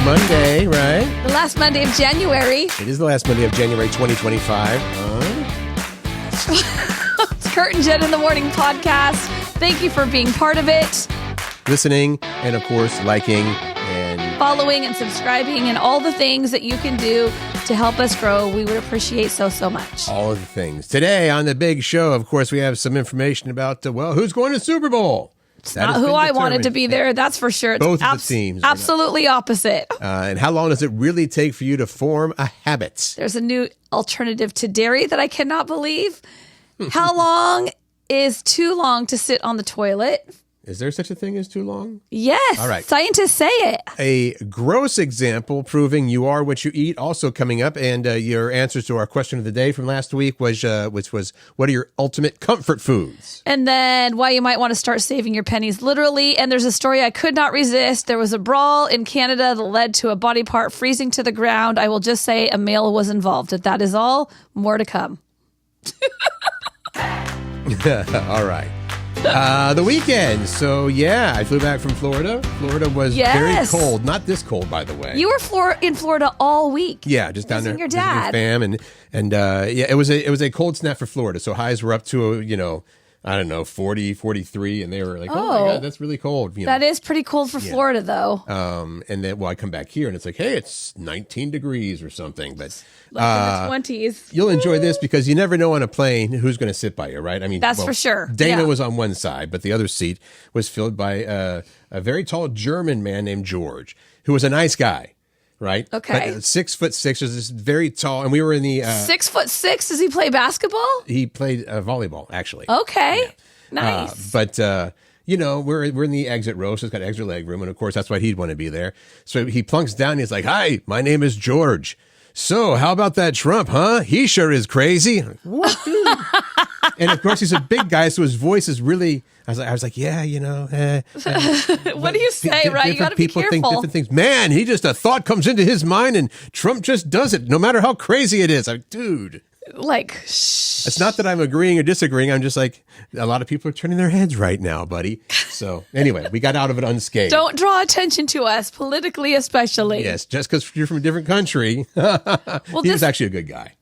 Monday, right? The last Monday of January. It is the last Monday of January 2025. It's Curt and Jen in the Morning podcast. Thank you for being part of it. Listening and, of course, liking and following and subscribing and all the things that you can do to help us grow. We would appreciate so much. All of the things. Today on the big show, of course, we have some information about, who's going to the Super Bowl? It's not who I wanted to be there, that's for sure. It's both of the teams. Absolutely opposite. And how long does it really take for you to form a habit? There's a new alternative to dairy that I cannot believe. How long is too long to sit on the toilet? Is there such a thing as too long? Yes. All right. Scientists say it. A gross example proving you are what you eat also coming up. And your answers to our question of the day from last week was, which was, what are your ultimate comfort foods? And then why you might want to start saving your pennies literally. And there's a story I could not resist. There was a brawl in Canada that led to a body part freezing to the ground. I will just say a male was involved. If that is all, more to come. All right. The weekend. So, yeah, I flew back from Florida. Florida was very cold. Not this cold, by the way. You were in Florida all week. Yeah, just down there. Your dad. Fam. And yeah, it was a cold snap for Florida. So highs were up to, I don't know, 40, 43. And they were like, oh my God, that's really cold. That is pretty cold for Florida, though. And then, I come back here and it's like, hey, it's 19 degrees or something. But like in the 20s. You'll enjoy this because you never know on a plane who's going to sit by you, right? I mean, that's for sure. Dana was on one side, but the other seat was filled by a very tall German man named George, who was a nice guy. Right. Okay. But 6'6" was this very tall, and we were in the 6'6". Does he play basketball? He played volleyball, actually. Okay. Yeah. Nice. But we're in the exit row, so it's got extra leg room, and of course that's why he'd want to be there. So he plunks down. And he's like, "Hi, my name is George. So how about that Trump, huh? He sure is crazy." What, dude? And of course he's a big guy, so his voice is really. I was like, yeah, what do you say, right? You got to be careful. People think different things. Man, a thought comes into his mind and Trump just does it, no matter how crazy it is. Dude. Shh. It's not that I'm agreeing or disagreeing. I'm just like, a lot of people are turning their heads right now, buddy. So anyway, we got out of it unscathed. Don't draw attention to us, politically especially. Yes, just because you're from a different country. He was actually a good guy.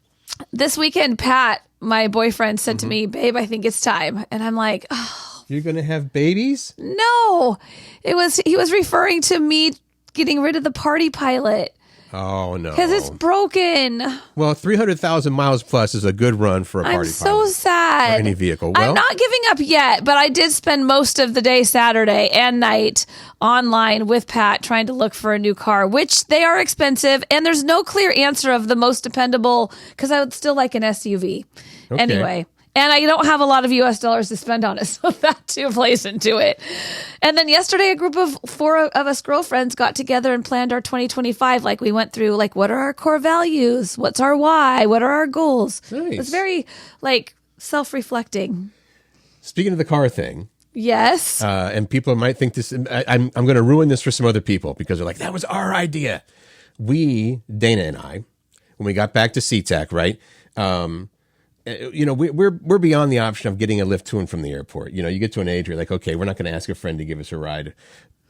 This weekend, Pat, my boyfriend, said to me, babe, I think it's time. And I'm like, oh. You're going to have babies? No. He was referring to me getting rid of the Party Pilot. Oh, no. Because it's broken. Well, 300,000 miles plus is a good run for a Party Pilot. I'm so sad. Or any vehicle. Well, I'm not giving up yet, but I did spend most of the day Saturday and night online with Pat trying to look for a new car, which they are expensive, and there's no clear answer of the most dependable, because I would still like an SUV. Okay. Anyway. And I don't have a lot of US dollars to spend on it, so that too plays into it. And then yesterday, a group of 4 of us girlfriends got together and planned our 2025. Like, we went through, what are our core values? What's our why? What are our goals? Nice. It was very, self-reflecting. Speaking of the car thing. Yes. And people might think this, I'm going to ruin this for some other people because they're like, that was our idea. Dana and I, when we got back to SeaTac, right? We're beyond the option of getting a lift to and from the airport. You get to an age where you're like, okay, we're not going to ask a friend to give us a ride.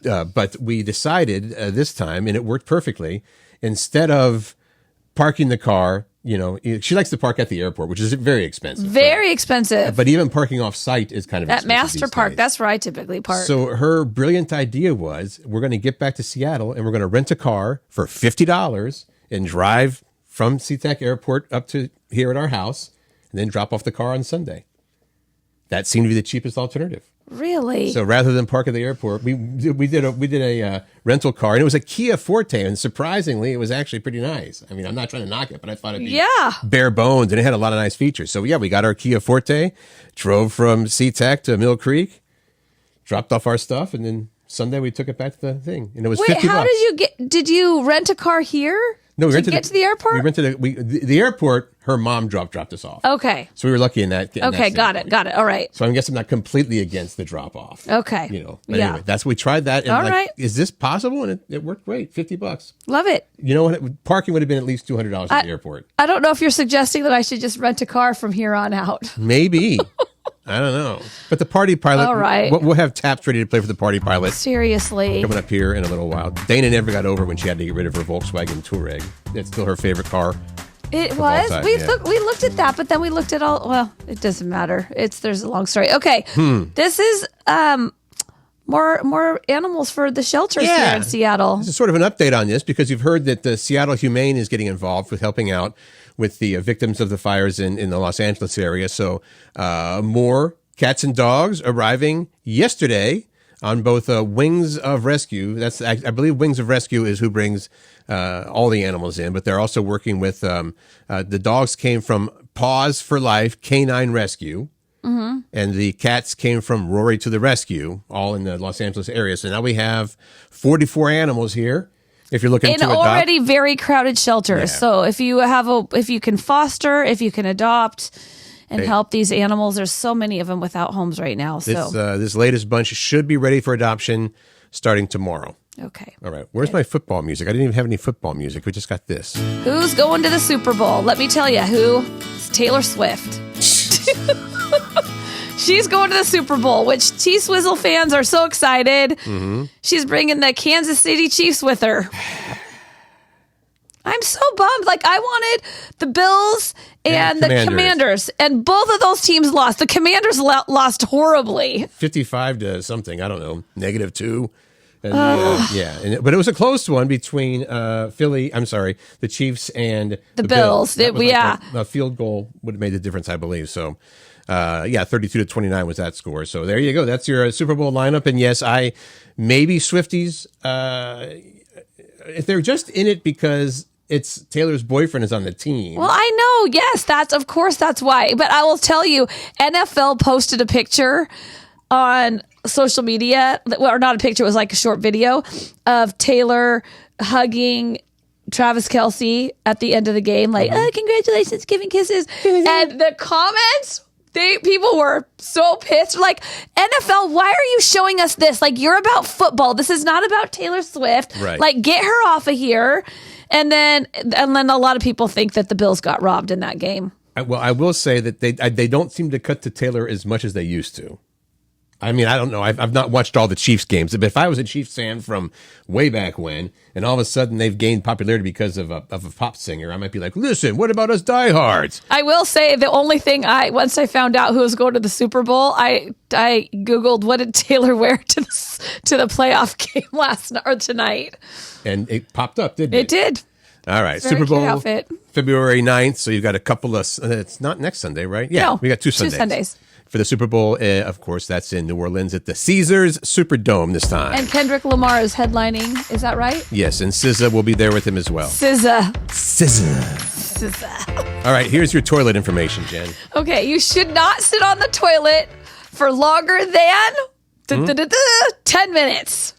But we decided this time, and it worked perfectly, instead of parking the car, she likes to park at the airport, which is very expensive. Very expensive. But even parking off site is kind of at expensive. At Master Park, that's where I typically park. So her brilliant idea was, we're going to get back to Seattle, and we're going to rent a car for $50 and drive from SeaTac Airport up to here at our house, and then drop off the car on Sunday. That seemed to be the cheapest alternative. Really? So rather than park at the airport, we did a rental car, and it was a Kia Forte, and surprisingly, it was actually pretty nice. I mean, I'm not trying to knock it, but I thought it'd be bare bones, and it had a lot of nice features. So yeah, we got our Kia Forte, drove from SeaTac to Mill Creek, dropped off our stuff, and then Sunday we took it back to the thing, and it was $50. How did you rent a car here? No, we rented to get to the airport? We rented the airport. Her mom dropped us off. Okay. So we were lucky in that. Okay, got it. All right. So I guess I'm not completely against the drop off. Okay. But anyway, we tried that. And all right. Is this possible? And it worked great. $50. Love it. You know what? Parking would have been at least $200 at the airport. I don't know if you're suggesting that I should just rent a car from here on out. Maybe. I don't know. But the party pilot, all right. We'll have taps ready to play for the party pilot. Seriously. Coming up here in a little while. Dana never got over when she had to get rid of her Volkswagen Touareg. It's still her favorite car. It was. We looked at that, but then we looked at all. Well, it doesn't matter. There's a long story. Okay. This is more animals for the shelters here in Seattle. This is sort of an update on this because you've heard that the Seattle Humane is getting involved with helping out with the victims of the fires in the Los Angeles area. So more cats and dogs arriving yesterday on both Wings of Rescue. I believe Wings of Rescue is who brings all the animals in, but they're also working with the dogs came from Paws for Life Canine Rescue. Mm-hmm. And the cats came from Rory to the Rescue, all in the Los Angeles area. So now we have 44 animals here. If you're looking to adopt. Already very crowded shelters. Yeah. So if you can foster, if you can adopt and help these animals, there's so many of them without homes right now. So this latest bunch should be ready for adoption starting tomorrow. Okay. All right. Where's my football music? I didn't even have any football music. We just got this. Who's going to the Super Bowl? Let me tell you who. It's Taylor Swift. She's going to the Super Bowl, which T-Swizzle fans are so excited. Mm-hmm. She's bringing the Kansas City Chiefs with her. I'm so bummed. Like, I wanted the Bills and the Commanders, and both of those teams lost. The Commanders lost horribly. 55 to something. I don't know. -2. And, but it was a close one between the Chiefs and the Bills. A field goal would have made the difference, I believe. So, 32-29 was that score. So there you go. That's your Super Bowl lineup. And yes, maybe Swifties, if they're just in it because it's Taylor's boyfriend is on the team. Well, I know. Yes, that's why. But I will tell you, NFL posted a picture on social media, or not a picture, it was like a short video of Taylor hugging Travis Kelce at the end of the game, like, oh, congratulations, giving kisses. And the comments, people were so pissed. Like, NFL, why are you showing us this? Like, you're about football. This is not about Taylor Swift. Right. Like, get her off of here. And then a lot of people think that the Bills got robbed in that game. Well, I will say that they don't seem to cut to Taylor as much as they used to. I mean, I don't know. I've not watched all the Chiefs games, but if I was a Chiefs fan from way back when, and all of a sudden they've gained popularity because of a pop singer, I might be like, listen, what about us diehards? I will say the only thing once I found out who was going to the Super Bowl, I Googled what did Taylor wear to the playoff game last night or tonight. And it popped up, didn't it? It did. All right. Super Bowl, outfit. February 9th. So you've got a couple of, it's not next Sunday, right? Yeah. No, we got 2 Sundays. 2 Sundays. For the Super Bowl, of course, that's in New Orleans at the Caesars Superdome this time. And Kendrick Lamar is headlining. Is that right? Yes, and SZA will be there with him as well. SZA. All right, here's your toilet information, Jen. Okay, you should not sit on the toilet for longer than 10 minutes.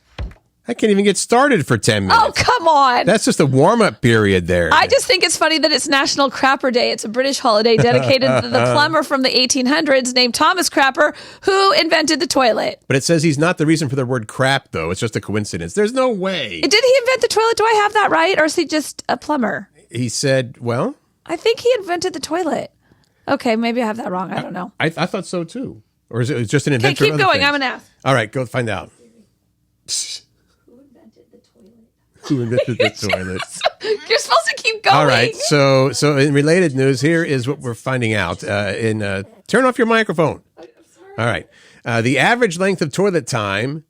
I can't even get started for 10 minutes. Oh, come on. That's just a warm-up period there. I just think it's funny that it's National Crapper Day. It's a British holiday dedicated to the plumber from the 1800s named Thomas Crapper, who invented the toilet. But it says he's not the reason for the word crap, though. It's just a coincidence. There's no way. Did he invent the toilet? Do I have that right? Or is he just a plumber? He said, well... I think he invented the toilet. Okay, maybe I have that wrong. I don't know. I thought so, too. Or is it just an inventor? Okay, keep going. I'm going to ask. All right, go find out. Who invented the toilet? You're supposed to keep going. All right. So in related news, here is what we're finding out. Turn off your microphone. I'm sorry. All right. The average length of toilet time,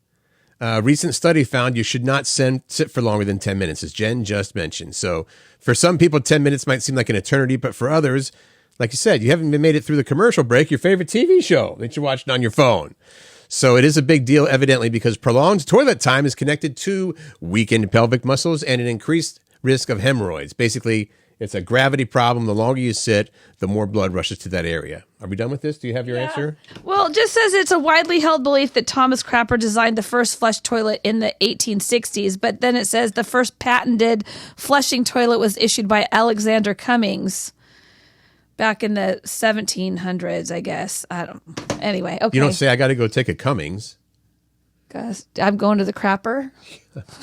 recent study found you should not sit for longer than 10 minutes, as Jen just mentioned. So for some people, 10 minutes might seem like an eternity, but for others, like you said, you haven't even made it through the commercial break, your favorite TV show that you watched on your phone. So it is a big deal, evidently, because prolonged toilet time is connected to weakened pelvic muscles and an increased risk of hemorrhoids. Basically, it's a gravity problem. The longer you sit, the more blood rushes to that area. Are we done with this? Do you have your answer? Well, it just says it's a widely held belief that Thomas Crapper designed the first flush toilet in the 1860s, but then it says the first patented flushing toilet was issued by Alexander Cummings back in the 1700s, I guess. Anyway, okay. You don't say I got to go take a Cummings. I'm going to the crapper.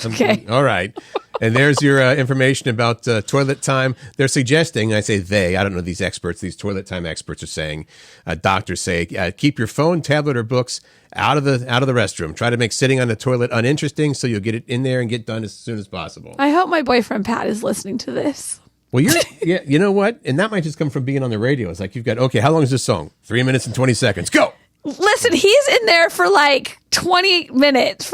Okay. All right. And there's your information about toilet time. They're suggesting, I say they, I don't know these experts, these toilet time experts are saying, doctors say, keep your phone, tablet, or books out of the restroom. Try to make sitting on the toilet uninteresting so you'll get it in there and get done as soon as possible. I hope my boyfriend Pat is listening to this. Well, yeah, you know what? And that might just come from being on the radio. It's like you've got, okay, how long is this song? 3 minutes and 20 seconds. Go! Listen, he's in there for like 20 minutes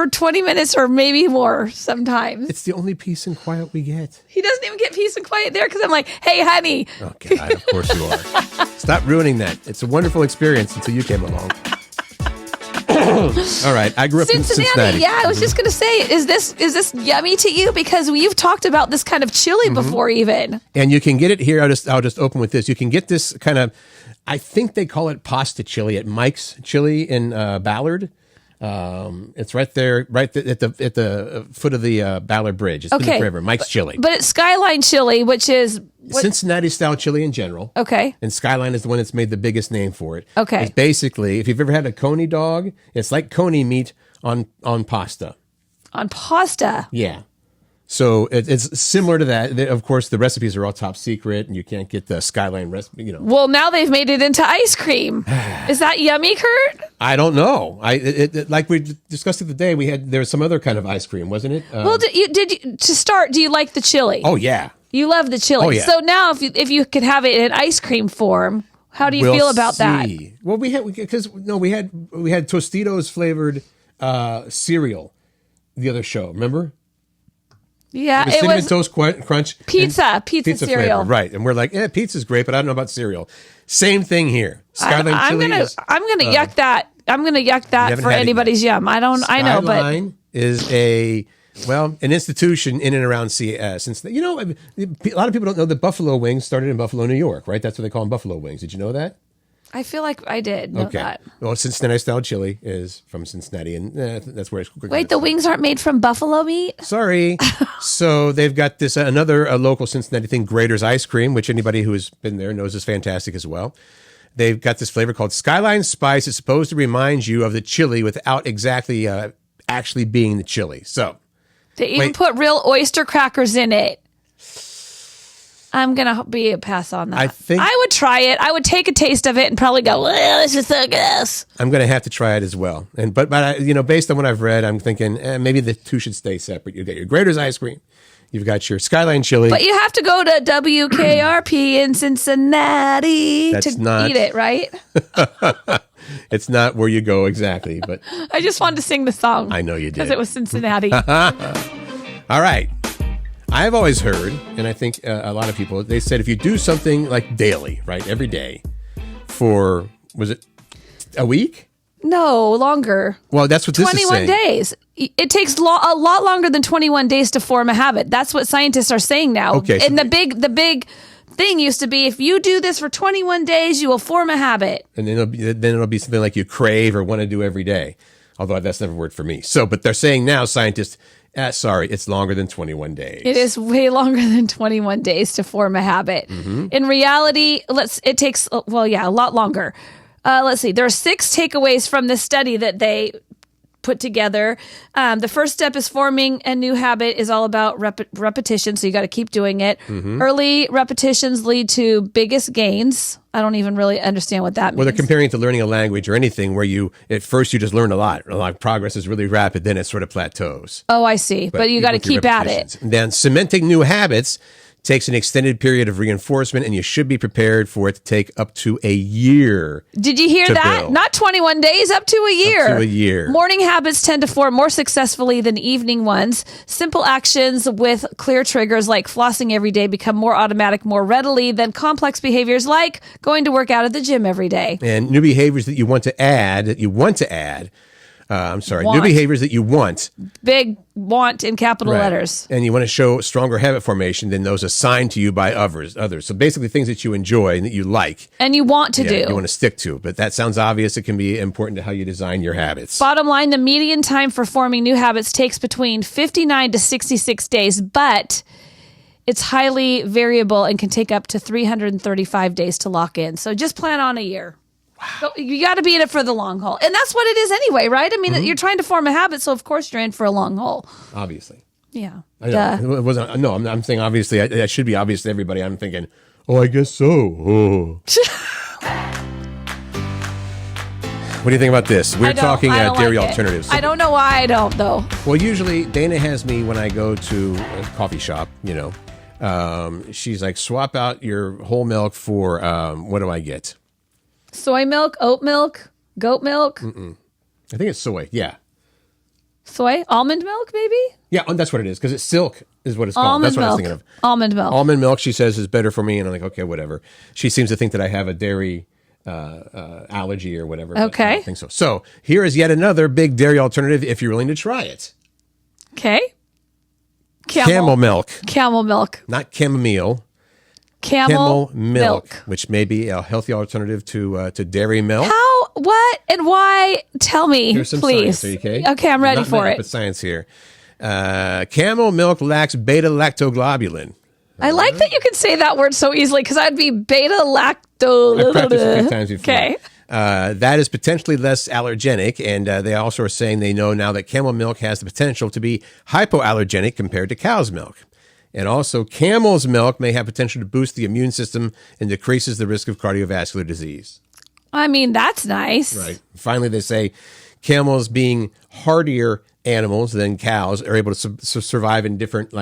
or maybe more sometimes. It's the only peace and quiet we get. He doesn't even get peace and quiet there because I'm like, hey, honey. Oh, God, of course you are. Stop ruining that. It's a wonderful experience until you came along. All right, I grew up in Cincinnati. Yeah, I was just going to say, is this yummy to you? Because you've talked about this kind of chili before even. And you can get it here. I'll just open with this. You can get this kind of, I think they call it pasta chili at Mike's Chili in Ballard. It's right there at the foot of the Ballard Bridge. It's been there forever. Mike's Chili. But it's Skyline Chili, which is Cincinnati style chili in general. Okay. And Skyline is the one that's made the biggest name for it. Okay. It's basically, if you've ever had a coney dog, it's like coney meat on pasta. On pasta. Yeah. So it's similar to that. Of course, the recipes are all top secret, and you can't get the Skyline recipe. Well, now they've made it into ice cream. Is that yummy, Curt? I don't know. Like we discussed the other day, there was some other kind of ice cream, wasn't it? Well, do you like the chili? Oh yeah, you love the chili. Oh, yeah. So now, if you could have it in ice cream form, how do you feel about that? Well, we had Tostitos flavored cereal the other show. Remember? Yeah, it was Cinnamon Toast Crunch. Pizza cereal. Flavored, right. And we're like, pizza's great, but I don't know about cereal. Same thing here. Skyline chili I'm gonna yuck that. I'm gonna yuck that for anybody's yum. I know, but Skyline is an institution in and around since a lot of people don't know that buffalo wings started in Buffalo, New York, right? That's what they call them, buffalo wings. Did you know that? I feel like I did know that. Well, Cincinnati style chili is from Cincinnati, and that's where it's. Wait, the wings aren't made from buffalo meat? Sorry. So they've got this another local Cincinnati thing, Grater's Ice Cream, which anybody who has been there knows is fantastic as well. They've got this flavor called Skyline Spice. It's supposed to remind you of the chili without exactly actually being the chili. So they even put real oyster crackers in it. I'm going to be a pass on that. I would try it. I would take a taste of it and probably go, well, this is so good. I'm going to have to try it as well. But based on what I've read, I'm thinking maybe the two should stay separate. You've got your Grater's Ice Cream. You've got your Skyline Chili. But you have to go to WKRP in Cincinnati eat it, right? It's not where you go exactly. But I just wanted to sing the song. I know you did. Because it was Cincinnati. All right. I've always heard, and I think a lot of people, they said if you do something like daily, right, every day for, was it a week? No, longer. Well, that's what this is saying. 21 days. It takes a lot longer than 21 days to form a habit. That's what scientists are saying now. Okay. And the big thing used to be if you do this for 21 days, you will form a habit. And then it'll be something like you crave or want to do every day. Although that's never worked for me. But they're saying now, scientists, sorry, it's longer than 21 days. It is way longer than 21 days to form a habit. Mm-hmm. In reality, it takes, a lot longer. Let's see. There are 6 takeaways from this study that they put together. The first step is forming a new habit is all about repetition, so you got to keep doing it. Mm-hmm. Early repetitions lead to biggest gains. I don't even really understand what that means. Well, they're comparing it to learning a language or anything where at first you just learn a lot. Progress is really rapid, then it sort of plateaus. Oh, I see. But you got to keep at it. Then cementing new habits takes an extended period of reinforcement, and you should be prepared for it to take up to a year. Did you hear that? Build. Not 21 days, up to a year. Up to a year. Morning habits tend to form more successfully than evening ones. Simple actions with clear triggers like flossing every day become more automatic more readily than complex behaviors like going to work out at the gym every day. And new behaviors that you want to add, new behaviors that you want. Big want in capital letters. And you want to show stronger habit formation than those assigned to you by others. So basically things that you enjoy and that you like. And you want to do. You want to stick to. But that sounds obvious. It can be important to how you design your habits. Bottom line, the median time for forming new habits takes between 59 to 66 days, but it's highly variable and can take up to 335 days to lock in. So just plan on a year. So you got to be in it for the long haul. And that's what it is anyway, right? I mean, you're trying to form a habit, so of course you're in for a long haul. Obviously. Yeah. I know. It wasn't, no, I'm saying obviously. It should be obvious to everybody. I'm thinking, oh, I guess so. Oh. What do you think about this? We're talking dairy alternatives. I don't know why I don't, though. Well, usually Dana has me when I go to a coffee shop, she's like, swap out your whole milk for, what do I get? Soy milk, oat milk, goat milk. I think it's soy. Yeah. Soy? Almond milk, maybe? Yeah, that's what it is, because it's silk is what it's called. That's what I was thinking of. Almond milk. Almond milk, she says, is better for me. And I'm like, okay, whatever. She seems to think that I have a dairy allergy or whatever. Okay. I don't think so. So here is yet another big dairy alternative if you're willing to try it. Okay. Camel milk. Camel milk. Not chamomile. Camel milk, which may be a healthy alternative to dairy milk. How, what, and why? Tell me, Here's some please. Science, okay? Okay, I'm ready for it. But science here. Camel milk lacks beta-lactoglobulin. I like that you can say that word so easily because I'd be beta-lacto. I practiced it a few times before. Okay. That is potentially less allergenic, and they also are saying they know now that camel milk has the potential to be hypoallergenic compared to cow's milk. And also, camel's milk may have potential to boost the immune system and decreases the risk of cardiovascular disease. I mean, that's nice. Right. Finally, they say camels, being hardier animals than cows, are able to survive in different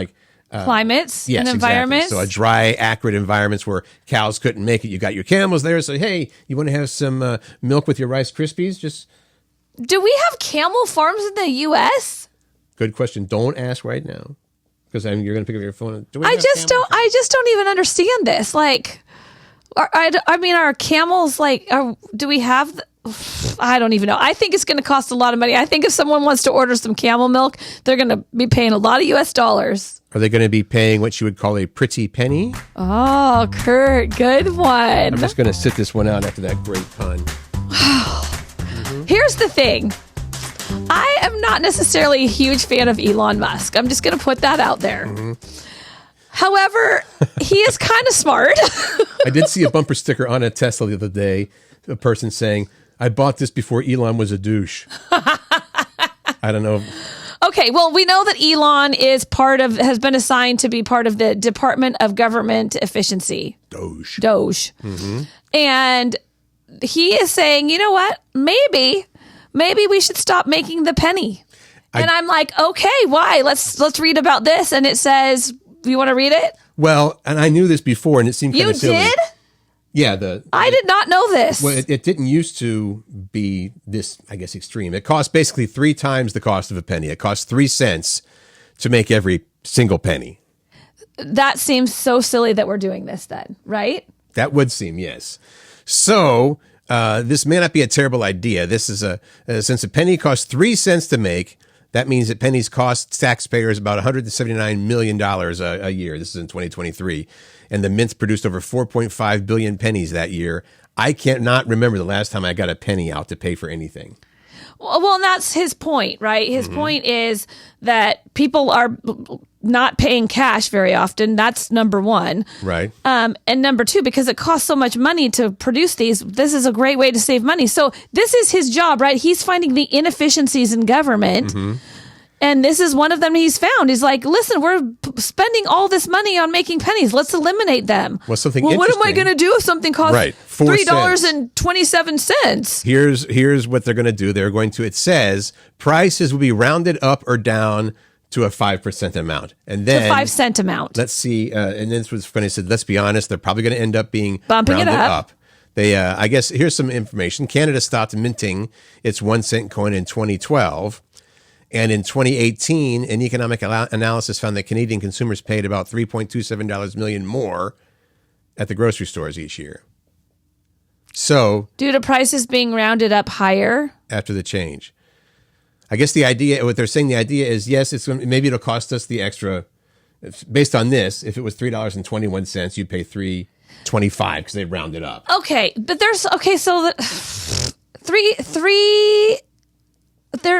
climates and environments. Exactly. So a dry, acrid environments where cows couldn't make it. You got your camels there. So, hey, you want to have some milk with your Rice Krispies? Do we have camel farms in the U.S.? Good question. Don't ask right now. Because you're going to pick up your phone. I just don't even understand this. Like, are camels do we have? I don't even know. I think it's going to cost a lot of money. I think if someone wants to order some camel milk, they're going to be paying a lot of U.S. dollars. Are they going to be paying what you would call a pretty penny? Oh, Curt, good one. I'm just going to sit this one out after that great pun. Here's the thing. I am not necessarily a huge fan of Elon Musk. I'm just going to put that out there. However, he is kind of smart. I did see a bumper sticker on a Tesla the other day. A person saying, I bought this before Elon was a douche. I don't know. Okay, well, we know that Elon has been assigned to be part of the Department of Government Efficiency. Doge. And he is saying, you know what? Maybe we should stop making the penny. And I'm like, okay, why? Let's read about this. And it says, you want to read it? Well, and I knew this before, and it seemed kind of silly. You did? Yeah. I did not know this. Well, it didn't used to be this, I guess, extreme. It cost basically 3 times the cost of a penny. It costs 3 cents to make every single penny. That seems so silly that we're doing this then, right? That would seem, yes. So this may not be a terrible idea. This is since a penny costs 3 cents to make, that means that pennies cost taxpayers about $179 million a year. This is in 2023. And the mints produced over 4.5 billion pennies that year. I cannot remember the last time I got a penny out to pay for anything. Well, and that's his point, right? His point is that people are not paying cash very often. That's number one. Right. And number two, because it costs so much money to produce these, this is a great way to save money. So this is his job, right? He's finding the inefficiencies in government. And this is one of them he's found. He's like, listen, we're spending all this money on making pennies. Let's eliminate them. Well, what am I going to do if something costs $3.27? Here's what they're going to do. They're going to, it says, prices will be rounded up or down to a 5% amount. And then a 5-cent amount. Let's see. And this was funny. I said, let's be honest. They're probably going to end up being bumping rounded it up. They, I guess, here's some information. Canada stopped minting its 1-cent coin in 2012. And in 2018, an economic analysis found that Canadian consumers paid about $3.27 million more at the grocery stores each year. So, due to prices being rounded up higher after the change, I guess the idea, what they're saying, the idea is, yes, maybe it'll cost us the extra. Based on this, if it was $3.21, you'd pay $3.25 because they round it up. Okay, but there's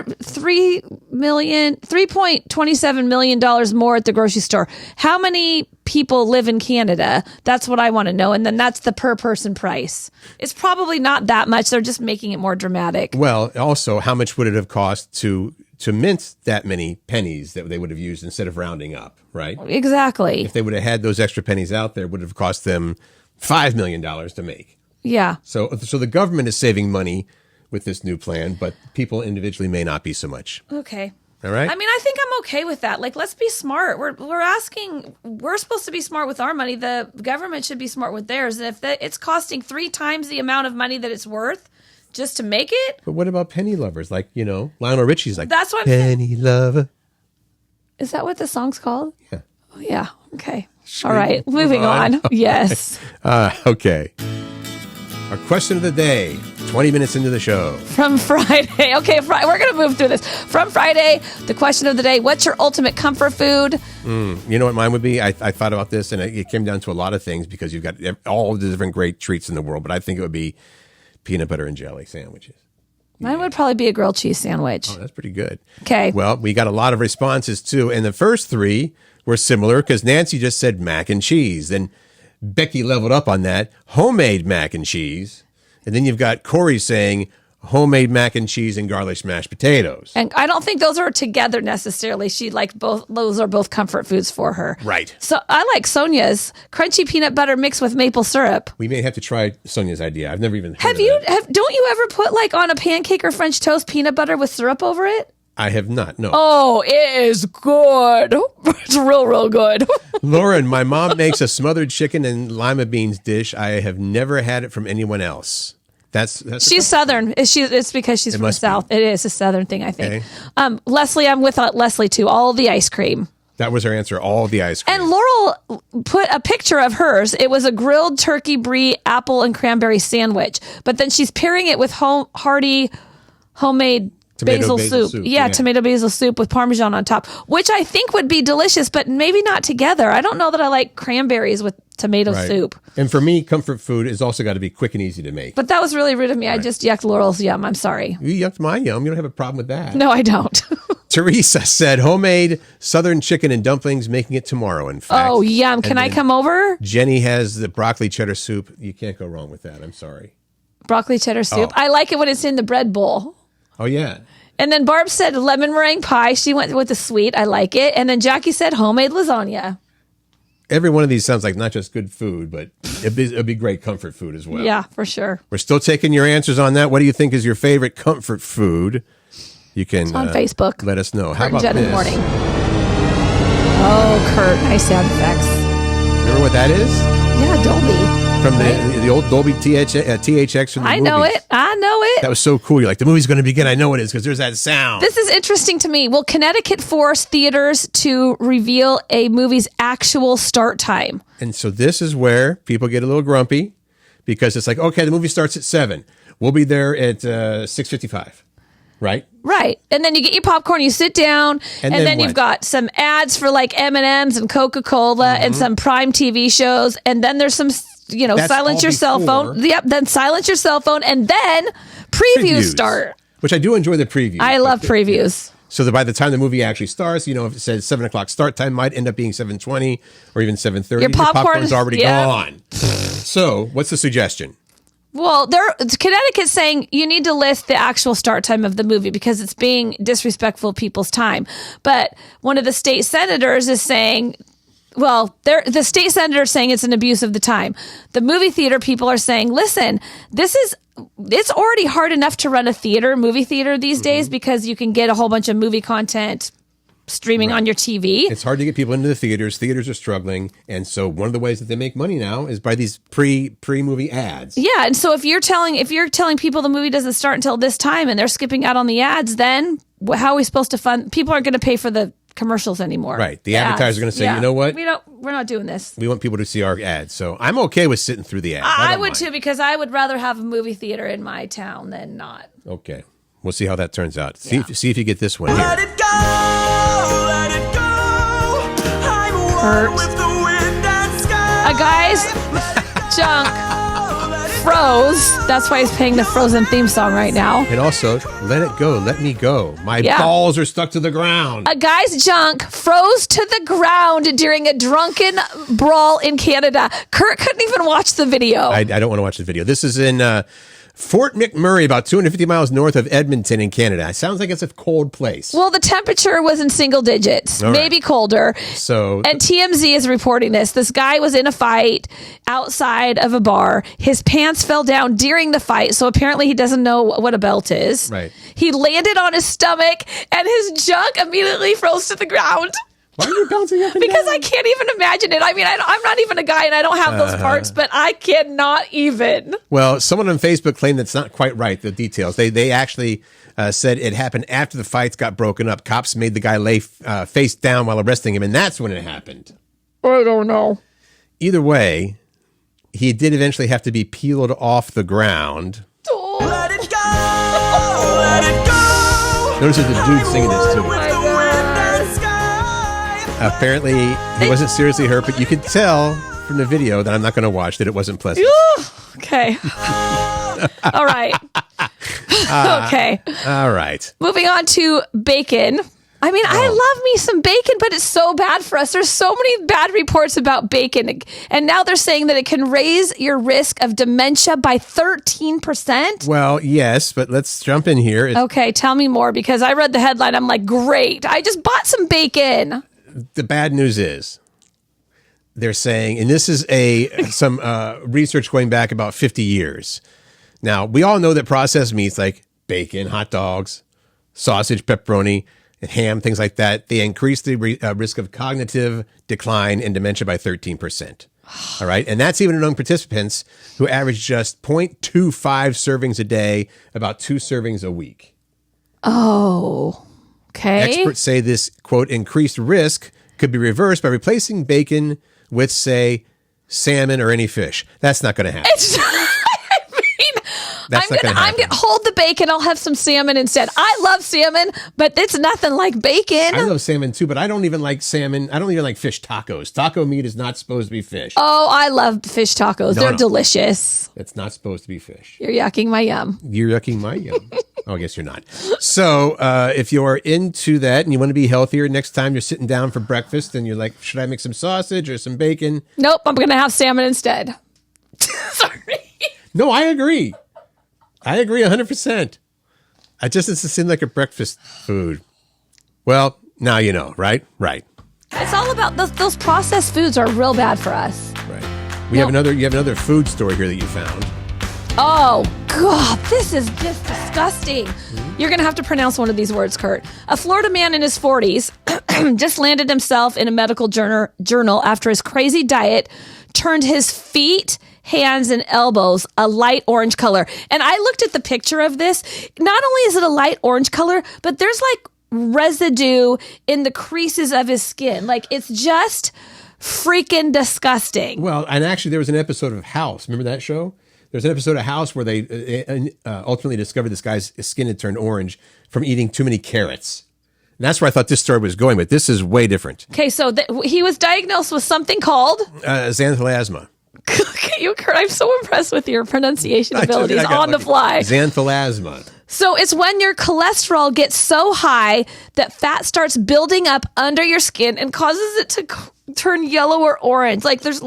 they're $3.27 million more at the grocery store. How many people live in Canada? That's what I want to know. And then that's the per person price. It's probably not that much. They're just making it more dramatic. Well, also, how much would it have cost to mint that many pennies that they would have used instead of rounding up, right? Exactly. If they would have had those extra pennies out there, it would have cost them $5 million to make. Yeah. So the government is saving money with this new plan, but people individually may not be so much. Okay. All right. I mean, I think I'm okay with that. Like, let's be smart. We're supposed to be smart with our money. The government should be smart with theirs. And if it's costing 3 times the amount of money that it's worth just to make it. But what about penny lovers? Like, Lionel Richie's like, that's what I'm penny saying. lover. Is that what the song's called? Yeah. Oh, yeah. Okay. All right. Moving on. Yes. Okay. Our question of the day, 20 minutes into the show. From Friday. Okay, we're going to move through this. From Friday, the question of the day, what's your ultimate comfort food? You know what mine would be? I thought about this, and it came down to a lot of things because you've got all the different great treats in the world, but I think it would be peanut butter and jelly sandwiches. Mine would probably be a grilled cheese sandwich. Oh, that's pretty good. Okay. Well, we got a lot of responses, too, and the first 3 were similar because Nancy just said mac and cheese. Then Becky leveled up on that, homemade mac and cheese. And then you've got Corey saying homemade mac and cheese and garlic mashed potatoes. And I don't think those are together necessarily. She liked both. Those are both comfort foods for her. Right. So I like Sonia's crunchy peanut butter mixed with maple syrup. We may have to try Sonia's idea. I've never even heard of that. Don't you ever put like on a pancake or French toast peanut butter with syrup over it? I have not, no. Oh, it is good. It's real good. Lauren, my mom makes a smothered chicken and lima beans dish. I have never had it from anyone else. She's Southern. It's because she's from the South. It is a Southern thing, I think. Okay. Leslie, I'm with Leslie too. All the ice cream. That was her answer. All the ice cream. And Laurel put a picture of hers. It was a grilled turkey brie, apple, and cranberry sandwich. But then she's pairing it with hearty homemade basil soup. Yeah, tomato basil soup with Parmesan on top, which I think would be delicious, but maybe not together. I don't know that I like cranberries with tomato soup. And for me, comfort food has also got to be quick and easy to make. But that was really rude of me. Right. I just yucked Laurel's yum. I'm sorry. You yucked my yum. You don't have a problem with that. No, I don't. Teresa said homemade Southern chicken and dumplings, making it tomorrow, in fact. Oh, yum. Can I come over? Jenny has the broccoli cheddar soup. You can't go wrong with that. I'm sorry. Broccoli cheddar soup. I like it when it's in the bread bowl. Oh, yeah. And then Barb said lemon meringue pie. She went with the sweet. I like it. And then Jackie said homemade lasagna. Every one of these sounds like not just good food, but it'd be great comfort food as well. Yeah, for sure. We're still taking your answers on that. What do you think is your favorite comfort food? You can it's on Facebook. Let us know. Curt How about Jen this? In the morning. Oh, Curt, nice sound effects. Remember what that is? Yeah, Dolby. From the old Dolby THX from the I movies. know it. That was so cool. You're like, the movie's going to begin. I know it is because there's that sound. This is interesting to me. Will Connecticut force theaters to reveal a movie's actual start time? And so this is where people get a little grumpy because it's like, okay, the movie starts at 7. We'll be there at 6:55. Right? Right. And then you get your popcorn, you sit down, and then you've got some ads for like M&Ms and Coca-Cola and some Prime TV shows. And then there's some, That's silence your cell phone. Yep. Then silence your cell phone. And then previews start. Which I do enjoy the previews. I love previews. So that by the time the movie actually starts, if it says 7 o'clock start time, might end up being 7:20 or even 7:30. Your popcorn's already gone. So what's the suggestion? Well, Connecticut's saying you need to list the actual start time of the movie because it's being disrespectful of people's time. But one of the state senators is saying, the state senator is saying it's an abuse of the time. The movie theater people are saying, listen, it's already hard enough to run a movie theater these days because you can get a whole bunch of movie content streaming on your TV. It's hard to get people into the theaters. Theaters are struggling. And so one of the ways that they make money now is by these pre-movie ads. Yeah. And so if you're telling people the movie doesn't start until this time and they're skipping out on the ads, then how are we supposed to fund? People aren't going to pay for the commercials anymore. Right. The advertisers are going to say, you know what? We're not doing this. We want people to see our ads. So I'm okay with sitting through the ads. I would too, because I would rather have a movie theater in my town than not. Okay. We'll see how that turns out. See if you get this one here. Let it go, let it go. I'm Curt. one with the wind and sky. Guys, junk. froze. That's why he's playing the Frozen theme song right now. And also, let it go, let me go. My balls are stuck to the ground. A guy's junk froze to the ground during a drunken brawl in Canada. Curt couldn't even watch the video. I don't want to watch the video. This is in Fort McMurray, about 250 miles north of Edmonton in Canada. It sounds like it's a cold place. Well, the temperature was in single digits, maybe colder. And TMZ is reporting this. This guy was in a fight outside of a bar. His pants fell down during the fight, so apparently he doesn't know what a belt is. Right. He landed on his stomach, and his junk immediately froze to the ground. Why are you bouncing up and Because down? I can't even imagine it. I mean, I'm not even a guy and I don't have those parts, but I cannot even. Well, someone on Facebook claimed that's not quite right, the details. They actually said it happened after the fights got broken up. Cops made the guy lay face down while arresting him, and that's when it happened. I don't know. Either way, he did eventually have to be peeled off the ground. Oh. Let it go, let it go. Notice there's a dude singing this too. With the wind and sky. Apparently, he wasn't seriously hurt, but you could tell from the video that I'm not going to watch that it wasn't pleasant. Okay. All right. Okay. All right. Moving on to bacon. I mean, I love me some bacon, but it's so bad for us. There's so many bad reports about bacon. And now they're saying that it can raise your risk of dementia by 13%. Well, yes, but let's jump in here. Okay, tell me more, because I read the headline. I'm like, great. I just bought some bacon. The bad news is they're saying, and this is some research going back about 50 years. Now, we all know that processed meats like bacon, hot dogs, sausage, pepperoni, and ham, things like that, they increase the risk of cognitive decline and dementia by 13%. All right. And that's even among participants who average just 0.25 servings a day, about 2 servings a week. Oh, okay. Experts say this, quote, increased risk could be reversed by replacing bacon with, say, salmon or any fish. That's not going to happen. I'm gonna hold the bacon. I'll have some salmon instead. I love salmon, but it's nothing like bacon. I love salmon too, but I don't even like salmon. I don't even like fish tacos. Taco meat is not supposed to be fish. Oh, I love fish tacos. They're delicious. It's not supposed to be fish. You're yucking my yum. You're yucking my yum. Oh, I guess you're not. So if you're into that and you want to be healthier, next time you're sitting down for breakfast and you're like, should I make some sausage or some bacon? Nope, I'm going to have salmon instead. Sorry. No, I agree. I agree 100%. It just doesn't seem like a breakfast food. Well, now you know, right? Right. It's all about those processed foods are real bad for us. Right. You have another food story here that you found. Oh, God, this is just disgusting. You're going to have to pronounce one of these words, Curt. A Florida man in his 40s just landed himself in a medical journal after his crazy diet turned his feet, hands, and elbows a light orange color. And I looked at the picture of this. Not only is it a light orange color, but there's like residue in the creases of his skin. Like, it's just freaking disgusting. Well, and actually there was an episode of House. Remember that show? There's an episode of House where they ultimately discovered this guy's skin had turned orange from eating too many carrots. And that's where I thought this story was going, but this is way different. Okay, so he was diagnosed with something called? Xanthelasma. Curt, I'm so impressed with your pronunciation abilities on the fly. Xanthelasma. So it's when your cholesterol gets so high that fat starts building up under your skin and causes it to turn yellow or orange. Like there's...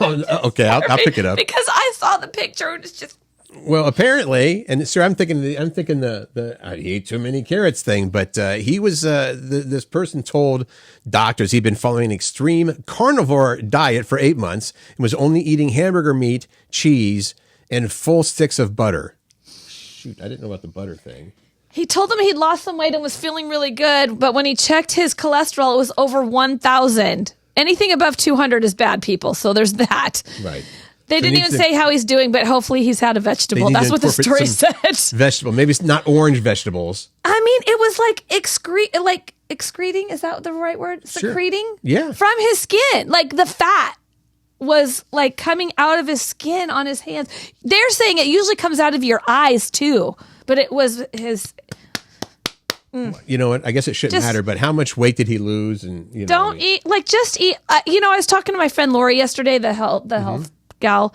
Okay, I'll pick it up. Because I saw the picture and it's just... Well, apparently, and sir, I'm thinking the I ate too many carrots thing, but he was this person told doctors he'd been following an extreme carnivore diet for 8 months and was only eating hamburger meat, cheese, and full sticks of butter. Shoot, I didn't know about the butter thing. He told them he'd lost some weight and was feeling really good, but when he checked his cholesterol, it was over 1,000. Anything above 200 is bad, people. So there's that. Right. They didn't even say how he's doing, but hopefully he's had a vegetable. That's what the story said. Vegetable. Maybe it's not orange vegetables. I mean, it was like excreting. Is that the right word? Sure. Secreting? Yeah. From his skin. Like the fat was like coming out of his skin on his hands. They're saying it usually comes out of your eyes too, but it was his... You know what? I guess it shouldn't matter, but how much weight did he lose? And just eat. I was talking to my friend Lori yesterday, the health gal,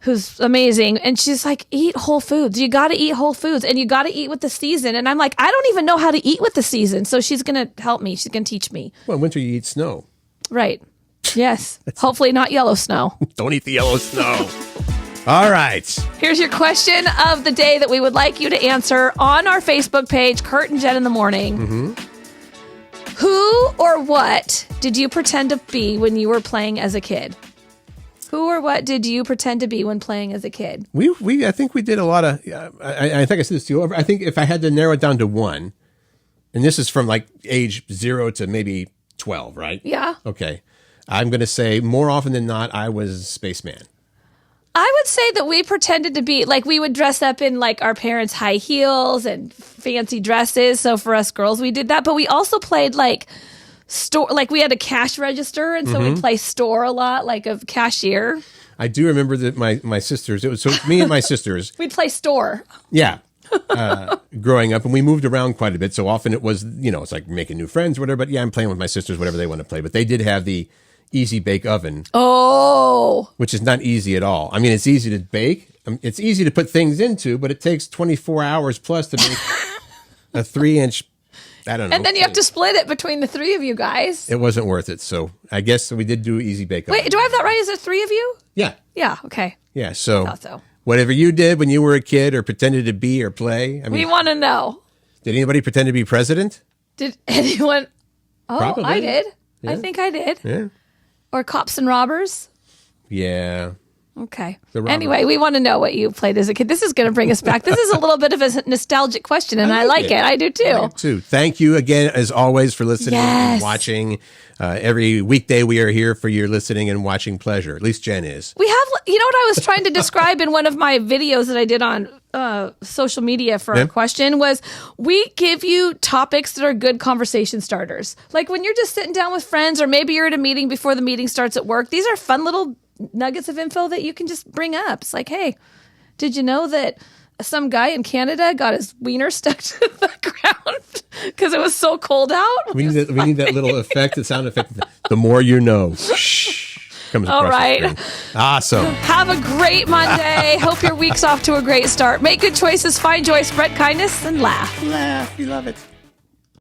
who's amazing. And she's like, eat whole foods. You got to eat whole foods and you got to eat with the season. And I'm like, I don't even know how to eat with the season. So she's going to help me. She's going to teach me. Well, in winter you eat snow. Right. Yes. Hopefully not yellow snow. Don't eat the yellow snow. All right. Here's your question of the day that we would like you to answer on our Facebook page, Curt and Jen in the Morning. Mm-hmm. Who or what did you pretend to be when you were playing as a kid? Who or what did you pretend to be when playing as a kid? I think we did a lot of, I think I said this to you. I think if I had to narrow it down to one, and this is from like age 0 to maybe 12, right? Yeah. Okay. I'm going to say more often than not, I was Spaceman. I would say that we pretended to be, like, we would dress up in, like, our parents' high heels and fancy dresses. So for us girls, we did that. But we also played, like, store, like, we had a cash register. And so we'd play store a lot, like a cashier. I do remember that my sisters, it was so me and my sisters. We'd play store. Yeah. Growing up, and we moved around quite a bit. So often it was, it's like making new friends or whatever. But yeah, I'm playing with my sisters, whatever they want to play. But they did have the easy bake oven. Oh. Which is not easy at all. I mean, it's easy to bake. It's easy to put things into, but it takes 24 hours plus to make a 3-inch, I don't know. And then you have to split it between the three of you guys. It wasn't worth it. So I guess we did do easy bake oven. Wait, do I have that right? Is it 3 of you? Yeah. Yeah, okay. Yeah, so, I thought so. Whatever you did when you were a kid or pretended to be or play. I mean, we want to know. Did anybody pretend to be president? Did anyone? Oh, Probably. I did. Yeah. I think I did. Yeah. Or cops and robbers? Yeah. Okay. Anyway, we want to know what you played as a kid. This is going to bring us back. This is a little bit of a nostalgic question, and I like it. I do too. Thank you again, as always, for listening and watching. Every weekday we are here for your listening and watching pleasure. At least Jen is. We have, you know what I was trying to describe in one of my videos that I did on social media for our question was we give you topics that are good conversation starters. Like when you're just sitting down with friends, or maybe you're at a meeting before the meeting starts at work. These are fun little nuggets of info that you can just bring up. It's like, hey, did you know that some guy in Canada got his wiener stuck to the ground because it was so cold out? We need that little effect, the sound effect. The more you know. Shh. Comes all right. Awesome. Have a great Monday. Hope your week's off to a great start. Make good choices, find joy, spread kindness, and laugh. Laugh. You love it.